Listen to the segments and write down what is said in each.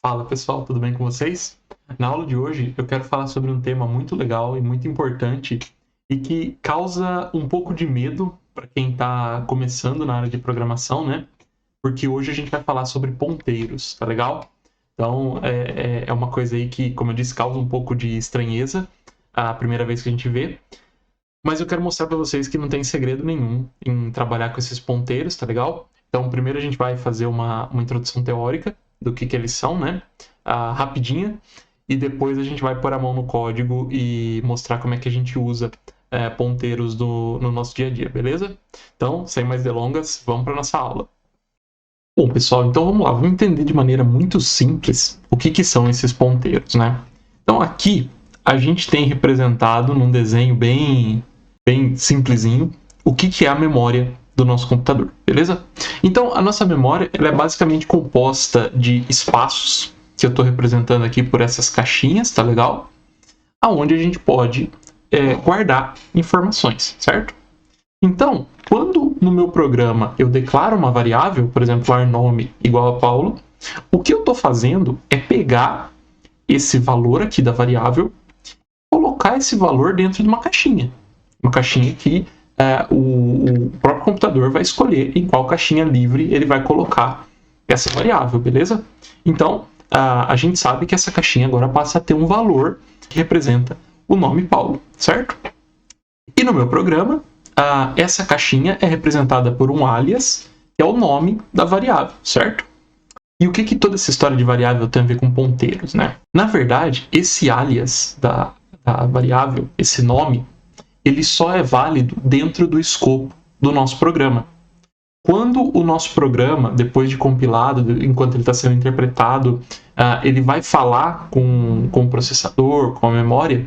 Fala pessoal, tudo bem com vocês? Na aula de hoje eu quero falar sobre um tema muito legal e muito importante e que causa um pouco de medo para quem está começando na área de programação, né? Porque hoje a gente vai falar sobre ponteiros, tá legal? Então é uma coisa aí que, como eu disse, causa um pouco de estranheza a primeira vez que a gente vê, mas eu quero mostrar para vocês que não tem segredo nenhum em trabalhar com esses ponteiros, tá legal? Então, primeiro a gente vai fazer uma introdução teórica do que eles são, né? Rapidinha. E depois a gente vai pôr a mão no código e mostrar como é que a gente usa ponteiros no nosso dia a dia, beleza? Então, sem mais delongas, vamos para nossa aula. Bom, pessoal, então vamos lá. Vamos entender de maneira muito simples o que são esses ponteiros, né? Então, aqui a gente tem representado num desenho bem simplesinho o que é a memória do nosso computador, beleza? Então, a nossa memória ela é basicamente composta de espaços, que eu estou representando aqui por essas caixinhas, tá legal? Aonde a gente pode guardar informações, certo? Então, quando no meu programa eu declaro uma variável, por exemplo, var nome igual a Paulo, o que eu estou fazendo é pegar esse valor aqui da variável, colocar esse valor dentro de uma caixinha que o próprio computador vai escolher em qual caixinha livre ele vai colocar essa variável, beleza? Então, a gente sabe que essa caixinha agora passa a ter um valor que representa o nome Paulo, certo? E no meu programa, essa caixinha é representada por um alias, que é o nome da variável, certo? E o que toda essa história de variável tem a ver com ponteiros, né? Na verdade, esse alias da variável, esse nome, ele só é válido dentro do escopo do nosso programa. Quando o nosso programa, depois de compilado, enquanto ele está sendo interpretado, ele vai falar com o processador, com a memória,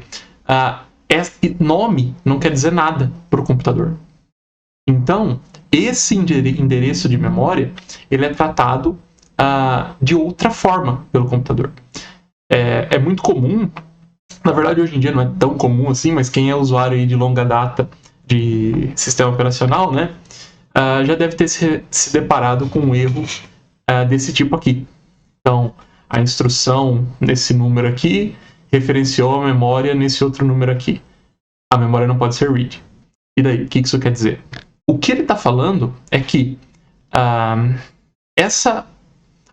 esse nome não quer dizer nada para o computador. Então, esse endereço de memória ele é tratado de outra forma pelo computador. É muito comum, na verdade hoje em dia não é tão comum assim, mas quem é usuário aí de longa data de sistema operacional, né, já deve ter se deparado com um erro desse tipo aqui. Então, a instrução nesse número aqui referenciou a memória nesse outro número aqui. A memória não pode ser read. E daí, o que isso quer dizer? O que ele está falando é que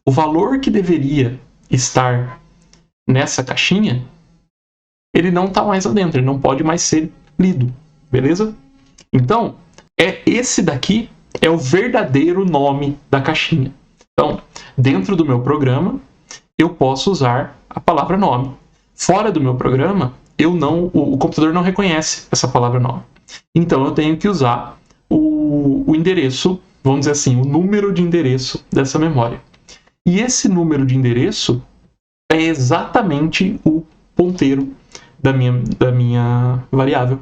o valor que deveria estar nessa caixinha, ele não está mais lá dentro, ele não pode mais ser lido, beleza? Então, esse daqui é o verdadeiro nome da caixinha. Então, dentro do meu programa, eu posso usar a palavra nome. Fora do meu programa, o computador não reconhece essa palavra nome. Então, eu tenho que usar o endereço, vamos dizer assim, o número de endereço dessa memória. E esse número de endereço é exatamente o ponteiro da minha variável.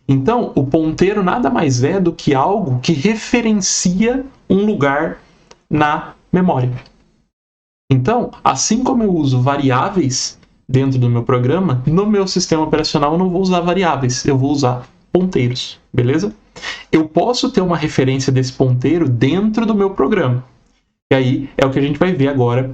Então, o ponteiro nada mais é do que algo que referencia um lugar na memória. Então, assim como eu uso variáveis dentro do meu programa, no meu sistema operacional eu não vou usar variáveis, eu vou usar ponteiros, beleza? Eu posso ter uma referência desse ponteiro dentro do meu programa. E aí é o que a gente vai ver agora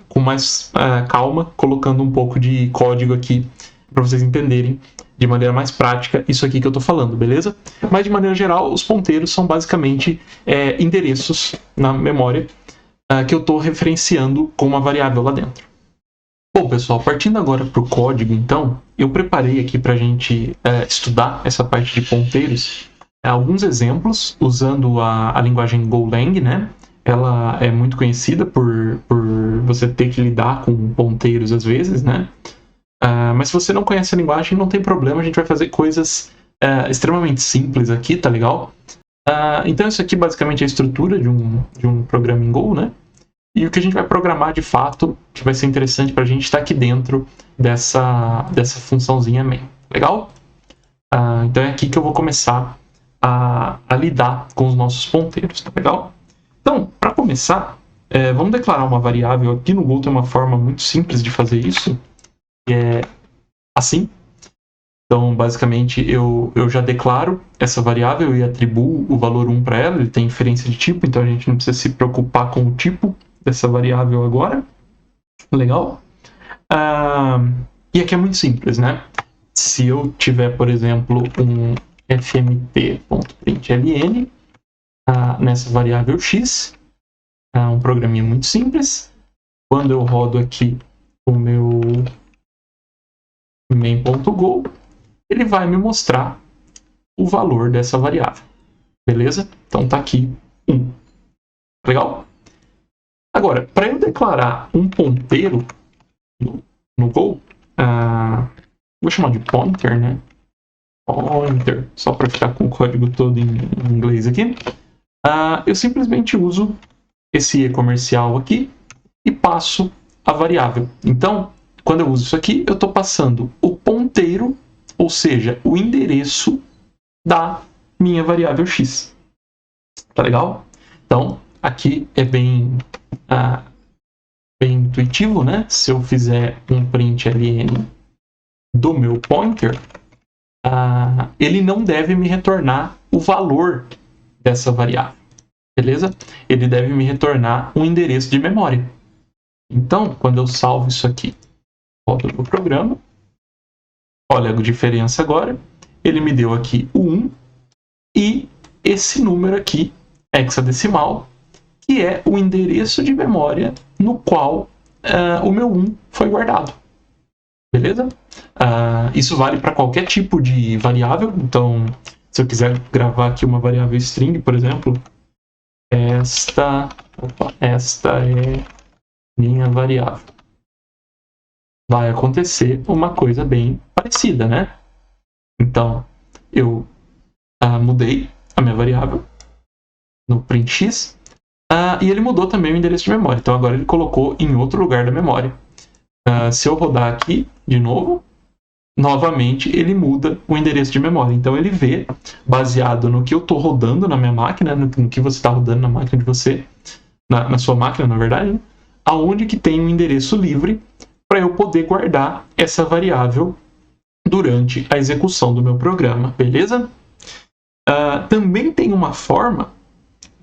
com mais calma, colocando um pouco de código aqui para vocês entenderem de maneira mais prática isso aqui que eu estou falando, beleza? Mas de maneira geral, os ponteiros são basicamente endereços na memória que eu estou referenciando com uma variável lá dentro. Bom, pessoal, partindo agora para o código, então, eu preparei aqui para a gente estudar essa parte de ponteiros alguns exemplos usando a linguagem Golang, né? Ela é muito conhecida por você ter que lidar com ponteiros às vezes, né? Mas se você não conhece a linguagem, não tem problema, a gente vai fazer coisas extremamente simples aqui, tá legal? Então isso aqui basicamente é a estrutura de um programa em Go, né? E o que a gente vai programar de fato, que vai ser interessante para a gente estar aqui dentro dessa funçãozinha main. Legal? Então é aqui que eu vou começar a lidar com os nossos ponteiros, tá legal? Então, para começar, vamos declarar uma variável. Aqui no Go tem uma forma muito simples de fazer isso, que é assim. Então, basicamente, eu já declaro essa variável e atribuo o valor 1 para ela. Ele tem inferência de tipo, então a gente não precisa se preocupar com o tipo dessa variável agora. Legal? E aqui é muito simples, né? Se eu tiver, por exemplo, um fmt.println nessa variável x, um programinha muito simples. Quando eu rodo aqui o meu main.go, ele vai me mostrar o valor dessa variável. Beleza? Então tá aqui 1. Legal? Agora, para eu declarar um ponteiro no Go, vou chamar de pointer, né? Pointer, só para ficar com o código todo em inglês aqui. Eu simplesmente uso esse e comercial aqui e passo a variável. Então, quando eu uso isso aqui, eu estou passando o ponteiro, ou seja, o endereço da minha variável x. Tá legal? Então, aqui é bem intuitivo, né? Se eu fizer um println do meu pointer, ele não deve me retornar o valor dessa variável. Beleza? Ele deve me retornar um endereço de memória. Então, quando eu salvo isso aqui, volto para o programa, olha a diferença agora, ele me deu aqui o 1 e esse número aqui, hexadecimal, que é o endereço de memória no qual o meu 1 foi guardado. Beleza? Isso vale para qualquer tipo de variável. Então, se eu quiser gravar aqui uma variável string, por exemplo, esta é minha variável. Vai acontecer uma coisa bem parecida, né? Então, eu mudei a minha variável no print x e ele mudou também o endereço de memória. Então, agora ele colocou em outro lugar da memória. Se eu rodar aqui de novo, novamente ele muda o endereço de memória. Então, ele vê, baseado no que eu estou rodando na minha máquina, no que você está rodando na máquina de você, na sua máquina, na verdade, né? Aonde que tem um endereço livre para eu poder guardar essa variável durante a execução do meu programa, beleza? Também tem uma forma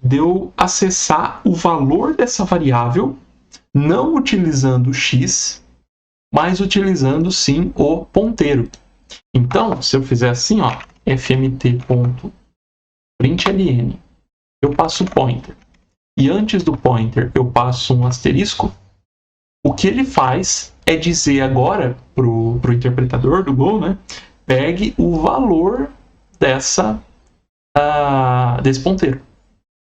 de eu acessar o valor dessa variável, não utilizando x, mas utilizando sim o ponteiro. Então, se eu fizer assim, ó, fmt.println, eu passo o pointer, e antes do pointer eu passo um asterisco, o que ele faz é dizer agora para o interpretador do Go, né, pegue o valor desse ponteiro.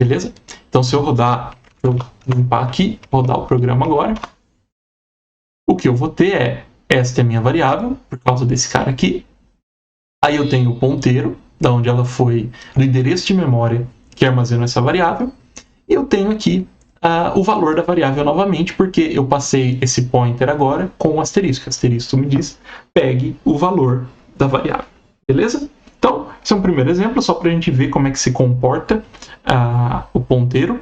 Beleza? Então, se eu rodar, eu limpar aqui, rodar o programa agora, o que eu vou ter esta é a minha variável, por causa desse cara aqui. Aí eu tenho o ponteiro, da onde ela foi, do endereço de memória que armazena essa variável. E eu tenho aqui o valor da variável novamente, porque eu passei esse pointer agora com o asterisco. O asterisco me diz, pegue o valor da variável. Beleza? Então, esse é um primeiro exemplo, só para a gente ver como é que se comporta o ponteiro.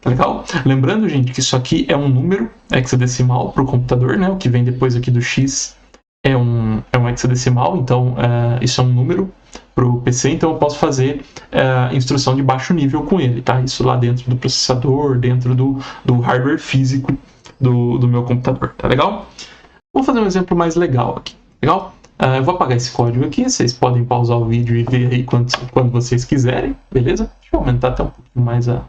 Tá legal? Lembrando, gente, que isso aqui é um número hexadecimal para o computador, né? O que vem depois aqui do x é um hexadecimal, então isso é um número para o PC, então eu posso fazer instrução de baixo nível com ele, tá? Isso lá dentro do processador, dentro do hardware físico do meu computador, tá legal? Vamos fazer um exemplo mais legal aqui, legal? Eu vou apagar esse código aqui, vocês podem pausar o vídeo e ver aí quando vocês quiserem, beleza? Deixa eu aumentar até um pouquinho mais a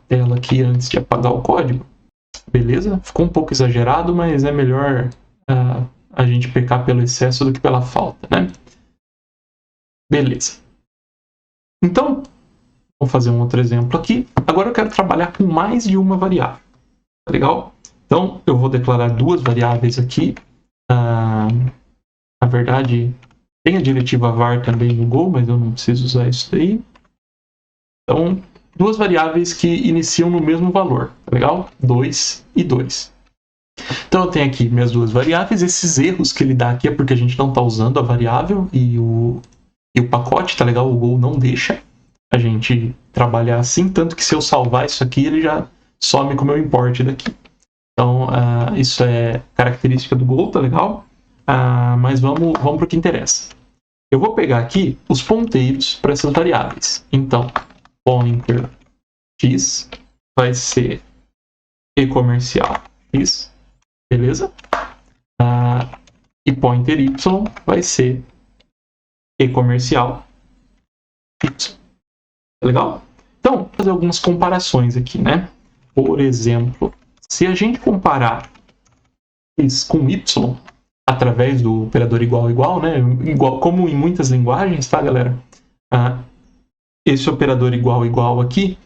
tela aqui antes de apagar o código. Beleza? Ficou um pouco exagerado, mas é melhor a gente pecar pelo excesso do que pela falta, né? Beleza. Então, vou fazer um outro exemplo aqui. Agora eu quero trabalhar com mais de uma variável. Tá legal? Então, eu vou declarar duas variáveis aqui. Na verdade, tem a diretiva var também no Go, mas eu não preciso usar isso daí. Então, duas variáveis que iniciam no mesmo valor, tá legal? 2 e 2. Então, eu tenho aqui minhas duas variáveis. Esses erros que ele dá aqui é porque a gente não está usando a variável e o pacote, tá legal? O Go não deixa a gente trabalhar assim, tanto que se eu salvar isso aqui, ele já some com o meu import daqui. Então, isso é característica do Go, tá legal? Mas vamos para o que interessa. Eu vou pegar aqui os ponteiros para essas variáveis. Então, pointer x vai ser e comercial x. beleza? E pointer y vai ser e-comercial y. Legal? Então, vou fazer algumas comparações aqui, né? Por exemplo, se a gente comparar x com y através do operador igual, né? Igual, como em muitas linguagens, tá, galera? Esse operador igual aqui,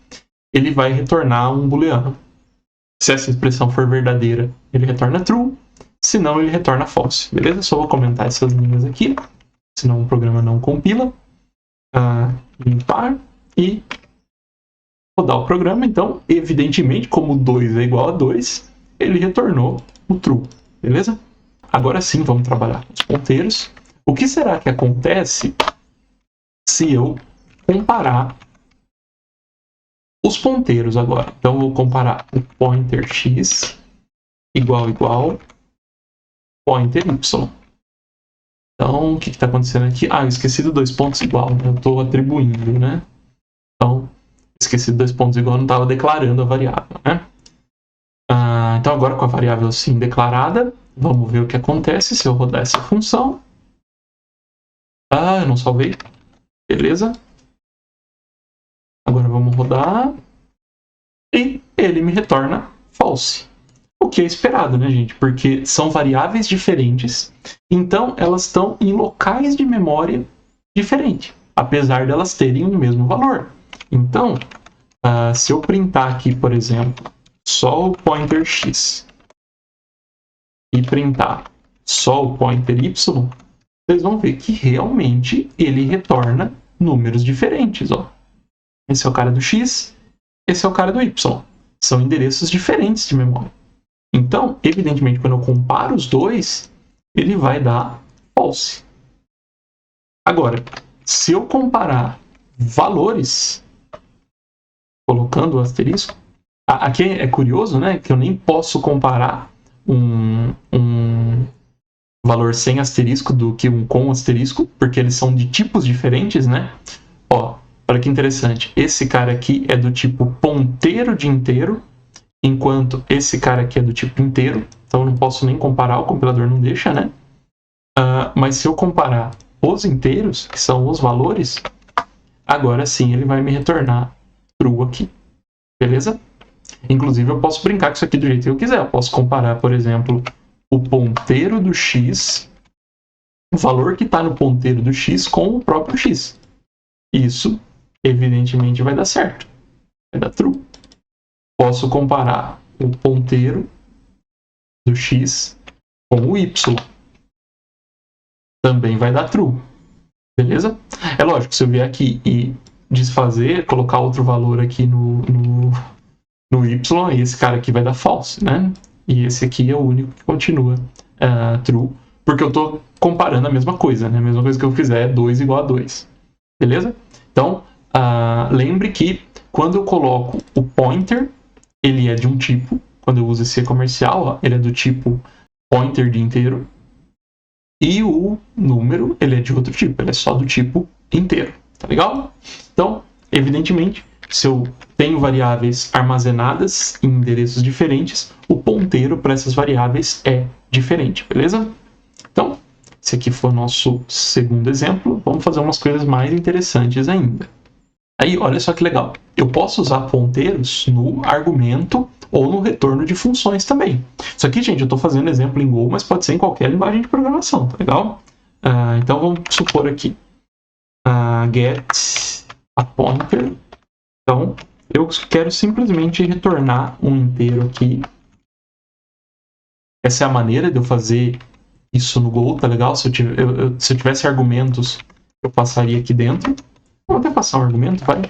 ele vai retornar um booleano. Se essa expressão for verdadeira, ele retorna true. Se não, ele retorna false. Beleza? Só vou comentar essas linhas aqui, senão o programa não compila. Limpar e rodar o programa. Então, evidentemente, como 2 é igual a 2, ele retornou o true. Beleza? Agora sim, vamos trabalhar com os ponteiros. O que será que acontece se eu comparar os ponteiros agora? Então, eu vou comparar o pointer x igual pointer y. Então, o que está acontecendo aqui? Eu esqueci do 2 pontos igual, né? Eu estou atribuindo, né? Então, esqueci do 2 pontos igual, não estava declarando a variável, né? Então, agora com a variável sim declarada, vamos ver o que acontece se eu rodar essa função. Eu não salvei. Beleza. Agora vamos rodar. E ele me retorna false. O que é esperado, né, gente? Porque são variáveis diferentes, então elas estão em locais de memória diferentes, apesar de elas terem o mesmo valor. Então, se eu printar aqui, por exemplo, só o pointer x e printar só o pointer y, vocês vão ver que realmente ele retorna números diferentes. Ó. Esse é o cara do x, esse é o cara do y. São endereços diferentes de memória. Então, evidentemente, quando eu comparo os dois, ele vai dar false. Agora, se eu comparar valores, colocando o asterisco, aqui é curioso, né, que eu nem posso comparar um valor sem asterisco do que um com asterisco, porque eles são de tipos diferentes, né? Ó, olha que interessante. Esse cara aqui é do tipo ponteiro de inteiro, enquanto esse cara aqui é do tipo inteiro, então eu não posso nem comparar, o compilador não deixa, né? Mas se eu comparar os inteiros, que são os valores, agora sim ele vai me retornar true aqui, beleza? Inclusive eu posso brincar com isso aqui do jeito que eu quiser, eu posso comparar, por exemplo, o ponteiro do x, o valor que está no ponteiro do x com o próprio x. Isso, evidentemente, vai dar certo, vai dar true. Posso comparar o ponteiro do x com o y. Também vai dar true. Beleza? É lógico, se eu vier aqui e desfazer, colocar outro valor aqui no y, esse cara aqui vai dar false, né? E esse aqui é o único que continua true, porque eu estou comparando a mesma coisa, né? A mesma coisa que eu fizer é 2 igual a 2. Beleza? Então, lembre que quando eu coloco o pointer, ele é de um tipo, quando eu uso esse comercial, ele é do tipo pointer de inteiro, e o número, ele é de outro tipo, ele é só do tipo inteiro, tá legal? Então, evidentemente, se eu tenho variáveis armazenadas em endereços diferentes, o ponteiro para essas variáveis é diferente, beleza? Então, esse aqui foi o nosso segundo exemplo, vamos fazer umas coisas mais interessantes ainda. Aí, olha só que legal. Eu posso usar ponteiros no argumento ou no retorno de funções também. Isso aqui, gente, eu estou fazendo exemplo em Go, mas pode ser em qualquer linguagem de programação, tá legal? Então, vamos supor aqui. Get a pointer. Então, eu quero simplesmente retornar um inteiro aqui. Essa é a maneira de eu fazer isso no Go, tá legal? Se eu tivesse argumentos, eu passaria aqui dentro. Vou até passar um argumento, vai.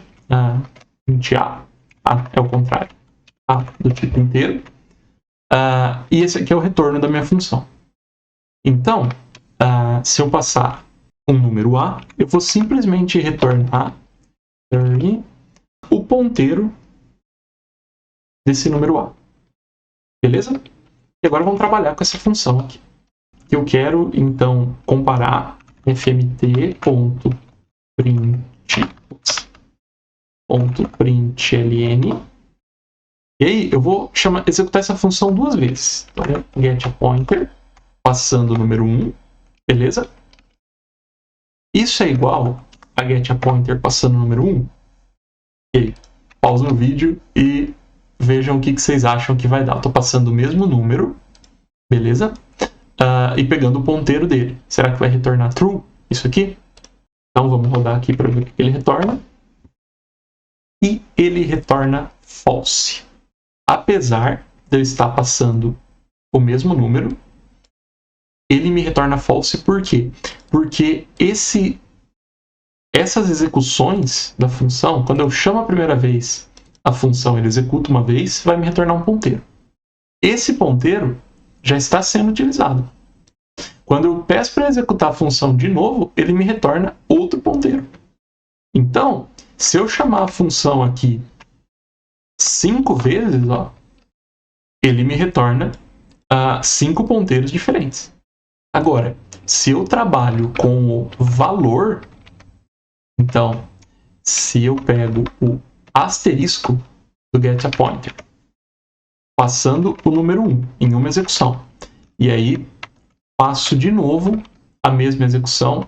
Int A. É o contrário. A do tipo inteiro. E esse aqui é o retorno da minha função. Então, se eu passar um número A, eu vou simplesmente retornar o ponteiro desse número A. Beleza? E agora vamos trabalhar com essa função aqui. Eu quero, então, comparar fmt.println E aí eu vou executar essa função duas vezes. Então, getPointer, passando o número 1, beleza? Isso é igual a getPointer passando o número 1? Ok, pausa o vídeo e vejam o que vocês acham que vai dar. Estou passando o mesmo número, beleza? E pegando o ponteiro dele. Será que vai retornar true isso aqui? Então vamos rodar aqui para ver o que ele retorna. E ele retorna false. Apesar de eu estar passando o mesmo número, ele me retorna false por quê? Porque essas execuções da função, quando eu chamo a primeira vez a função, ele executa uma vez, vai me retornar um ponteiro. Esse ponteiro já está sendo utilizado. Quando eu peço para executar a função de novo, ele me retorna outro ponteiro. Então, se eu chamar a função aqui 5 vezes, ó, ele me retorna 5 ponteiros diferentes. Agora, se eu trabalho com o valor, então, se eu pego o asterisco do getPointer, passando o número 1 em uma execução, e aí passo de novo a mesma execução,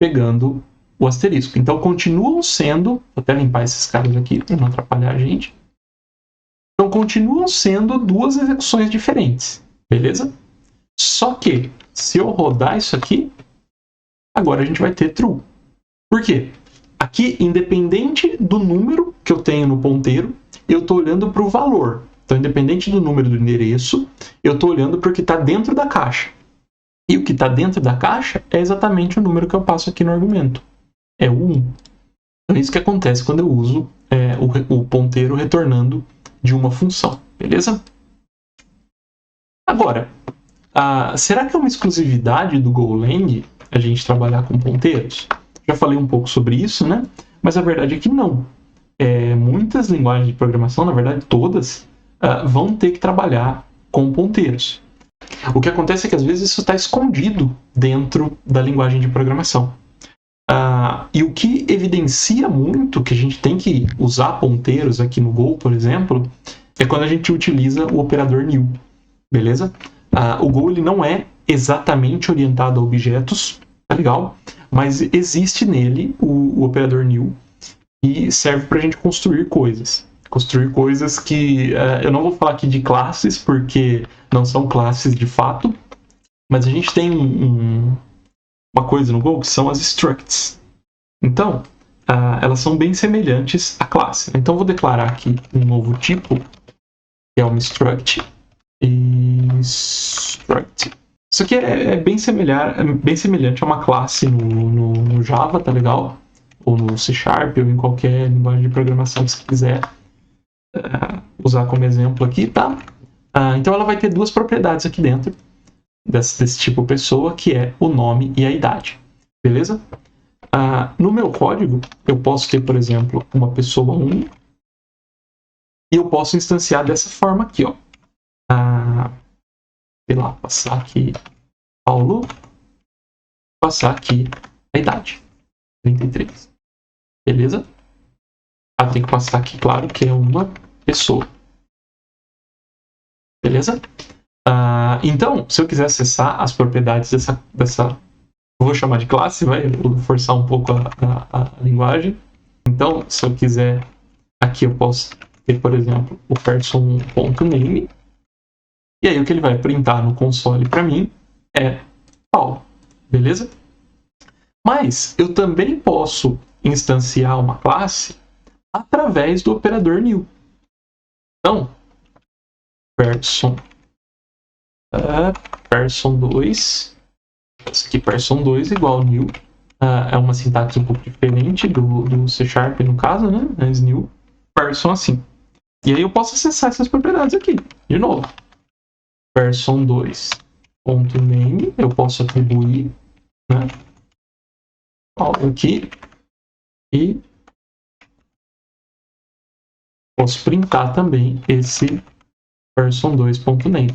pegando o asterisco. Então, continuam sendo, vou até limpar esses caras aqui para não atrapalhar a gente. Então, continuam sendo duas execuções diferentes, beleza? Só que, se eu rodar isso aqui, agora a gente vai ter true. Por quê? Aqui, independente do número que eu tenho no ponteiro, eu estou olhando para o valor. Então, independente do número do endereço, eu estou olhando para o que está dentro da caixa. E o que está dentro da caixa é exatamente o número que eu passo aqui no argumento. É o 1. Então, é isso que acontece quando eu uso o ponteiro retornando de uma função. Beleza? Agora, será que é uma exclusividade do Golang a gente trabalhar com ponteiros? Já falei um pouco sobre isso, né? Mas a verdade é que não. Muitas linguagens de programação, na verdade todas, vão ter que trabalhar com ponteiros. O que acontece é que às vezes isso está escondido dentro da linguagem de programação. E o que evidencia muito que a gente tem que usar ponteiros aqui no Go, por exemplo, é quando a gente utiliza o operador new, beleza? O Go ele não é exatamente orientado a objetos, tá legal? Mas existe nele o operador new e serve para a gente construir coisas. Construir coisas que eu não vou falar aqui de classes, porque não são classes de fato, mas a gente tem uma coisa no Go que são as structs. Então, elas são bem semelhantes à classe. Então, vou declarar aqui um novo tipo, que é uma struct. Struct. Isso aqui é bem semelhante a uma classe no Java, tá legal? Ou no C# ou em qualquer linguagem de programação que você quiser usar como exemplo aqui, tá? Então, ela vai ter duas propriedades aqui dentro desse tipo pessoa, que é o nome e a idade. Beleza? No meu código, eu posso ter, por exemplo, uma pessoa 1 e eu posso instanciar dessa forma aqui, ó. Sei lá, passar aqui Paulo, passar aqui a idade, 33. Beleza? Tem que passar aqui, claro, que é uma pessoa. Beleza? Então, se eu quiser acessar as propriedades dessa eu vou chamar de classe, vou forçar um pouco a linguagem. Então, se eu quiser, aqui eu posso ter, por exemplo, o person.name. E aí o que ele vai printar no console para mim é Paulo. Beleza? Mas eu também posso instanciar uma classe através do operador new. Então, person2, esse aqui person2 igual new, é uma sintaxe um pouco diferente do C# no caso, né? Mas new, person assim. E aí eu posso acessar essas propriedades aqui, de novo. person2.name, eu posso atribuir, né, algo aqui e posso printar também esse person2.name.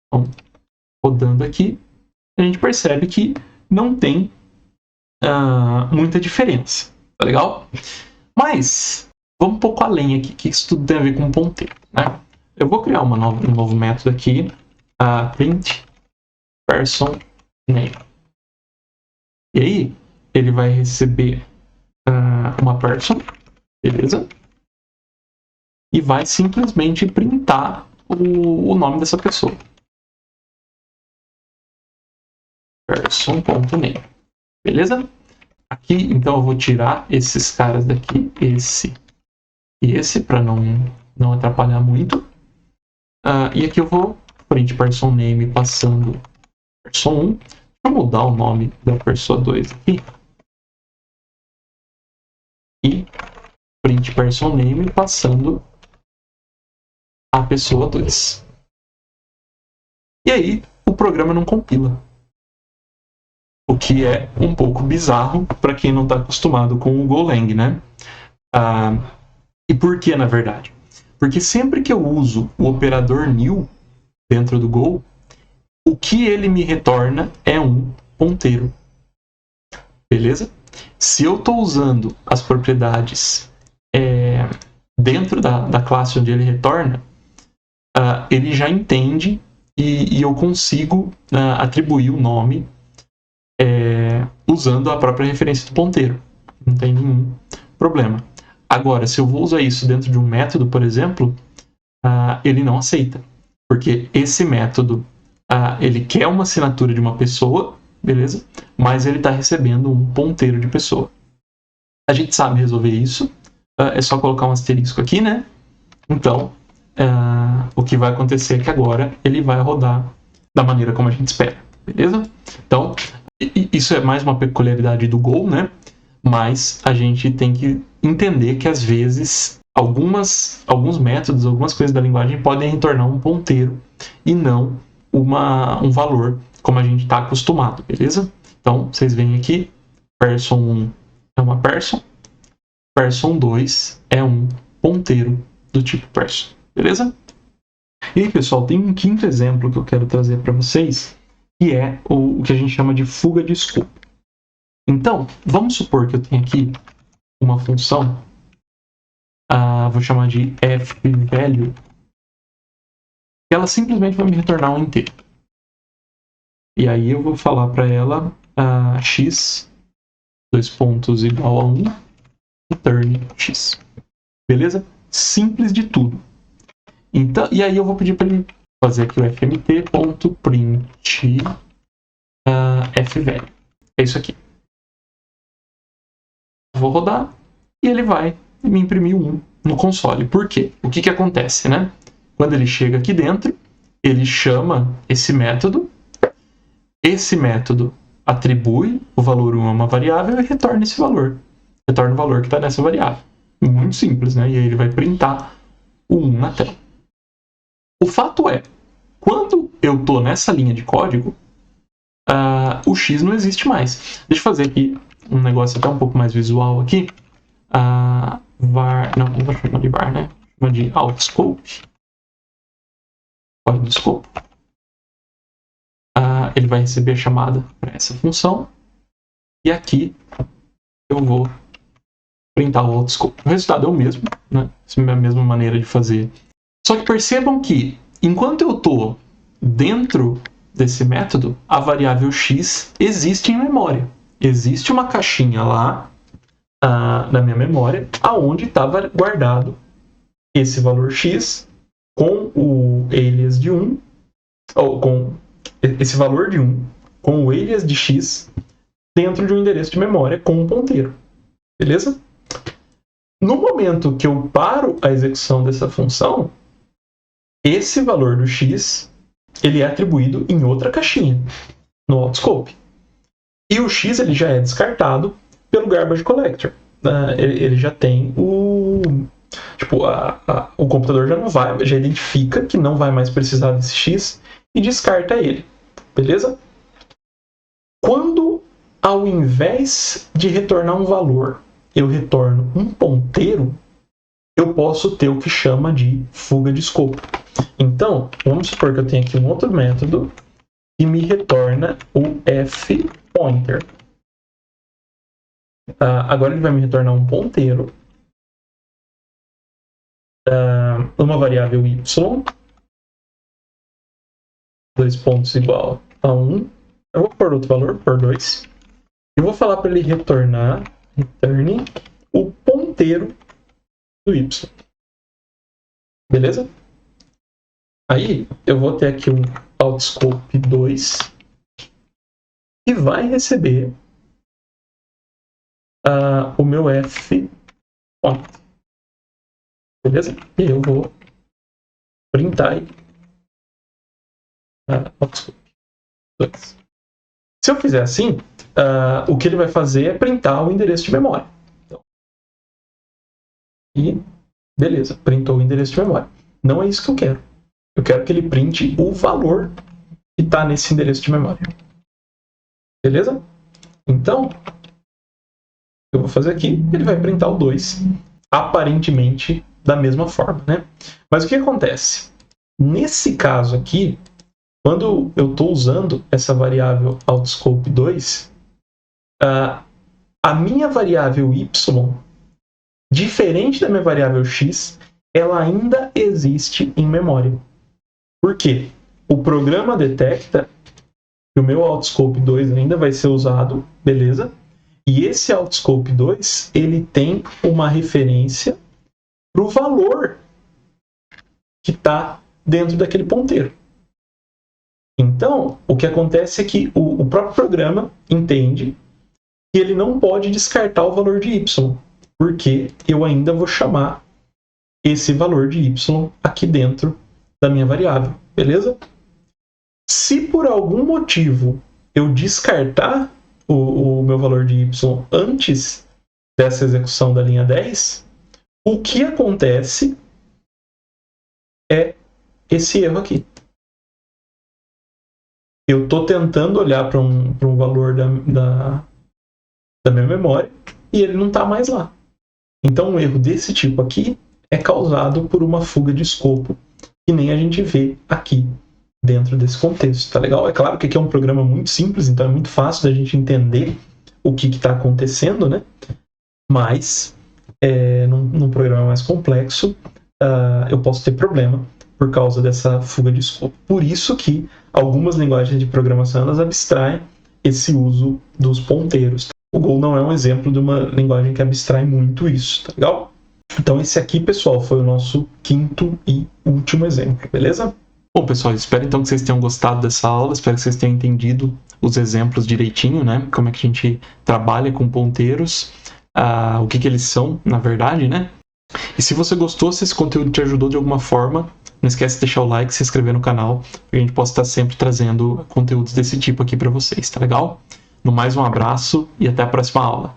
Então, rodando aqui, a gente percebe que não tem muita diferença, tá legal? Mas Vamos um pouco além aqui, que isso tudo tem a ver com ponteiro, né? Eu vou criar um novo método aqui, print person name. E aí, ele vai receber uma person, beleza? E vai simplesmente printar o nome dessa pessoa. Person.name, beleza? Aqui, então, eu vou tirar esses caras daqui, esse e esse, para não atrapalhar muito. E aqui eu vou print person name passando person 1. Deixa eu mudar o nome da pessoa 2 aqui. E print person name passando a pessoa 2. E aí, o programa não compila. O que é um pouco bizarro para quem não está acostumado com o Golang, né? E por que, na verdade? Porque sempre que eu uso o operador new dentro do Go, o que ele me retorna é um ponteiro. Beleza? Se eu estou usando as propriedades dentro da classe onde ele retorna, ele já entende e eu consigo atribuir o nome usando a própria referência do ponteiro. Não tem nenhum problema. Agora, se eu vou usar isso dentro de um método, por exemplo, ele não aceita. Porque esse método, ele quer uma assinatura de uma pessoa, beleza? Mas ele está recebendo um ponteiro de pessoa. A gente sabe resolver isso. É só colocar um asterisco aqui, né? Então, o que vai acontecer é que agora ele vai rodar da maneira como a gente espera, beleza? Então, isso é mais uma peculiaridade do Go, né? Mas a gente tem que entender que às vezes alguns métodos, algumas coisas da linguagem podem retornar um ponteiro e não um valor como a gente está acostumado, beleza? Então, vocês veem aqui, person 1 é uma person 2 é um ponteiro do tipo person, beleza? E aí, pessoal, tem um quinto exemplo que eu quero trazer para vocês, que é o que a gente chama de fuga de escopo. Então, vamos supor que eu tenho aqui uma função, vou chamar de fValue, que ela simplesmente vai me retornar um inteiro. E aí eu vou falar para ela x, igual a 1, return x. Beleza? Simples de tudo. Então, e aí eu vou pedir para ele fazer aqui o fmt.print fValue. É isso aqui. Vou rodar e ele vai me imprimir um no console. Por quê? O que acontece, né? Quando ele chega aqui dentro, ele chama esse método atribui o valor 1 a uma variável e retorna esse valor. Retorna o valor que está nessa variável. Muito simples, né? E aí ele vai printar o 1 na tela. O fato é, quando eu estou nessa linha de código, o x não existe mais. Deixa eu fazer aqui um negócio até um pouco mais visual aqui. Var, não vou chamar de var, né? Vou chamar de outscope. Código do escopo. Ele vai receber a chamada para essa função. E aqui eu vou printar o outscope. O resultado é o mesmo, né? Essa é a mesma maneira de fazer. Só que percebam que, enquanto eu estou dentro desse método, a variável x existe em memória. Existe uma caixinha lá na minha memória, aonde estava guardado esse valor x com o alias de 1, ou com esse valor de 1, com o alias de x, dentro de um endereço de memória com um ponteiro. Beleza? No momento que eu paro a execução dessa função, esse valor do x ele é atribuído em outra caixinha, no outscope. E o x ele já é descartado pelo garbage collector. Ele já tem o computador já identifica que não vai mais precisar desse x e descarta ele. Beleza? Quando, ao invés de retornar um valor, eu retorno um ponteiro, eu posso ter o que chama de fuga de escopo. Então, vamos supor que eu tenho aqui um outro método que me retorna o fPointer. Agora ele vai me retornar um ponteiro uma variável y, 2 pontos igual a 1. Eu vou pôr outro valor, por 2. E vou falar para ele retorne o ponteiro do y. Beleza? Aí eu vou ter aqui um outscope 2 que vai receber o meu f point. Beleza? E eu vou printar aí outscope 2. Se eu fizer assim, o que ele vai fazer é printar o endereço de memória. Então, e beleza, printou o endereço de memória. Não é isso que eu quero. Eu quero que ele printe o valor que está nesse endereço de memória. Beleza? Então, eu vou fazer aqui, ele vai printar o 2, aparentemente da mesma forma, né? Mas o que acontece? Nesse caso aqui, quando eu estou usando essa variável outscope 2, a minha variável y, diferente da minha variável x, ela ainda existe em memória. Por quê? O programa detecta que o meu outscope 2 ainda vai ser usado, beleza? E esse outscope 2, ele tem uma referência para o valor que está dentro daquele ponteiro. Então, o que acontece é que o próprio programa entende que ele não pode descartar o valor de y, porque eu ainda vou chamar esse valor de y aqui dentro da minha variável, beleza? Se por algum motivo eu descartar o meu valor de y antes dessa execução da linha 10, o que acontece é esse erro aqui. Eu estou tentando olhar para um valor da minha memória e ele não está mais lá. Então, um erro desse tipo aqui é causado por uma fuga de escopo, que nem a gente vê aqui dentro desse contexto, tá legal? É claro que aqui é um programa muito simples, então é muito fácil da gente entender o que está acontecendo, né? Mas, num programa mais complexo, eu posso ter problema por causa dessa fuga de escopo. Por isso que algumas linguagens de programação elas abstraem esse uso dos ponteiros. O Go não é um exemplo de uma linguagem que abstrai muito isso, tá legal? Então esse aqui, pessoal, foi o nosso quinto e último exemplo, beleza? Bom, pessoal, espero então que vocês tenham gostado dessa aula, espero que vocês tenham entendido os exemplos direitinho, né? Como é que a gente trabalha com ponteiros, o que eles são, na verdade, né? E se você gostou, se esse conteúdo te ajudou de alguma forma, não esquece de deixar o like, se inscrever no canal, para que a gente possa estar sempre trazendo conteúdos desse tipo aqui para vocês, tá legal? No mais, um abraço e até a próxima aula.